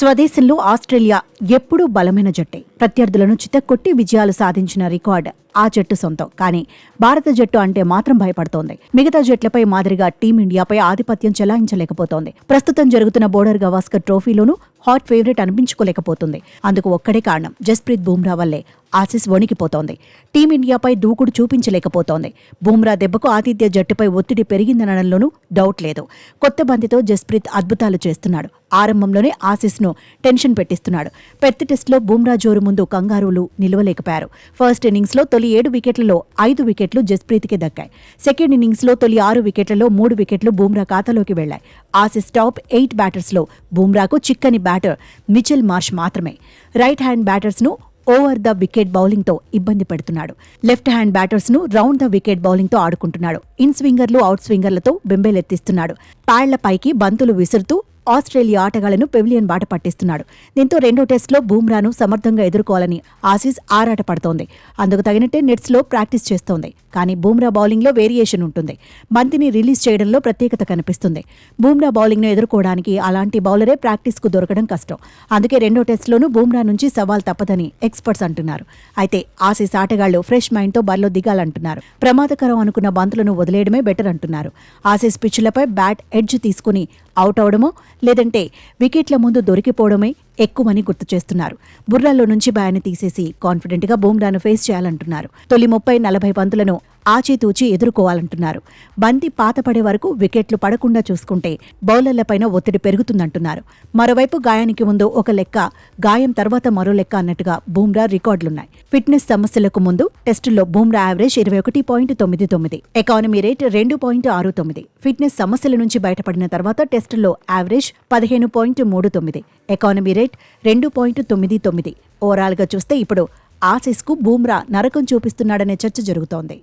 స్వదేశంలో ఆస్ట్రేలియా ఎప్పుడూ బలమైన జట్టే. ప్రత్యర్థులను చితక్కొట్టి విజయాలు సాధించిన రికార్డ్ ఆ జట్టు సొంతం. కానీ భారత జట్టు అంటే మాత్రం భయపడుతోంది. మిగతా జట్లపై మాదిరిగా టీమిండియాపై ఆధిపత్యం చెలాయించలేకపోతోంది. ప్రస్తుతం జరుగుతున్న బోర్డర్ గవాస్కర్ ట్రోఫీలోనూ హాట్ ఫేవరెట్ అనిపించుకోలేకపోతుంది. అందుకు ఒక్కడే కారణం, జస్ప్రీత్ బుమ్రా వల్లే ఆసీస్ వణికిపోతోంది. టీమిండియాపై దూకుడు చూపించలేకపోతోంది. బుమ్రా దెబ్బకు ఆతిథ్య జట్టుపై ఒత్తిడి పెరిగిందనడంలోనూ డౌట్ లేదు. కొత్త బంతితో జస్ప్రీత్ అద్భుతాలు చేస్తున్నాడు. ఆరంభంలోనే ఆసీస్ను టెన్షన్ పెట్టిస్తున్నాడు. పెర్త్ టెస్టులో బుమ్రా జోరు ముందు కంగారూలు నిలవలేకపోయారు. ఫస్ట్ ఇన్నింగ్స్లో తొలి 7 వికెట్లలో 5 వికెట్లు జస్ప్రీత్కే దక్కాయి. సెకండ్ ఇన్నింగ్స్లో తొలి 6 వికెట్లలో 3 వికెట్లు బుమ్రా ఖాతాలోకి వెళ్లాయి. ఆసీస్ టాప్ 8 బ్యాటర్స్లో బుమ్రాకు చిక్కని బ్యాటర్ మిచెల్ మార్ష్ మాత్రమే. రైట్ హ్యాండ్ బ్యాటర్స్ను ఓవర్ ద వికెట్ బౌలింగ్తో ఇబ్బంది పెడుతున్నాడు. లెఫ్ట్ హ్యాండ్ బ్యాటర్స్ను రౌండ్ ద వికెట్ బౌలింగ్తో ఆడుకుంటున్నాడు. ఇన్ స్వింగర్లు, అవుట్ స్వింగర్లతో బెంబేలెత్తిస్తున్నాడు. ప్యాడ్ల పైకి బంతులు విసురుతూ ఆస్ట్రేలియా ఆటగాళ్లను పెవిలియన్ బాట పట్టిస్తున్నాడు. దీంతో రెండో టెస్టులో బుమ్రాను సమర్థంగా ఎదుర్కోవాలని ఆసీస్ ఆరాట పడుతోంది. అందుకు తగినట్టే నెట్స్లో ప్రాక్టీస్ చేస్తోంది. కానీ బుమ్రా బౌలింగ్లో వేరియేషన్ ఉంటుంది. బంతిని రిలీజ్ చేయడంలో ప్రత్యేకత కనిపిస్తుంది. బుమ్రా బౌలింగ్ను ఎదుర్కోవడానికి అలాంటి బౌలరే ప్రాక్టీస్కు దొరకడం కష్టం. అందుకే రెండో టెస్టులోనూ బుమ్రా నుంచి సవాల్ తప్పదని ఎక్స్పర్ట్స్ అంటున్నారు. అయితే ఆసీస్ ఆటగాళ్లు ఫ్రెష్ మైండ్తో బరిలో దిగాలంటున్నారు. ప్రమాదకరం అనుకున్న బంతులను వదిలేయడమే బెటర్ అంటున్నారు. ఆసీస్ పిచ్చులపై బ్యాట్ ఎడ్జ్ తీసుకుని అవుట్ అవడమో లేదంటే వికెట్ల ముందు దొరికిపోవడమే ఎక్కువని గుర్తు చేస్తున్నారు. బుర్రాల్లో నుంచి బ్యాట్ని తీసేసి కాన్ఫిడెంట్గా బుమ్రాను ఫేస్ చేయాలంటున్నారు. తొలి 30-40 బంతులను ఆచితూచి ఎదుర్కోవాలంటున్నారు. బంతి పాతపడే వరకు వికెట్లు పడకుండా చూసుకుంటే బౌలర్లపైన ఒత్తిడి పెరుగుతుందంటున్నారు. మరోవైపు గాయానికి ముందు ఒక లెక్క, గాయం తర్వాత మరో లెక్క అన్నట్టుగా బుమ్రా రికార్డులున్నాయి. ఫిట్నెస్ సమస్యలకు ముందు టెస్టుల్లో Bumrah average 21.99, economy rate 2.69. Fitness సమస్యల నుంచి బయటపడిన తర్వాత టెస్టుల్లో యావరేజ్ 15.39, ఎకానమీ రేట్ 2.99. ఓవరాల్గా చూస్తే ఇప్పుడు ఆసీస్కు బుమ్రా నరకం చూపిస్తున్నాడనే చర్చ జరుగుతోంది.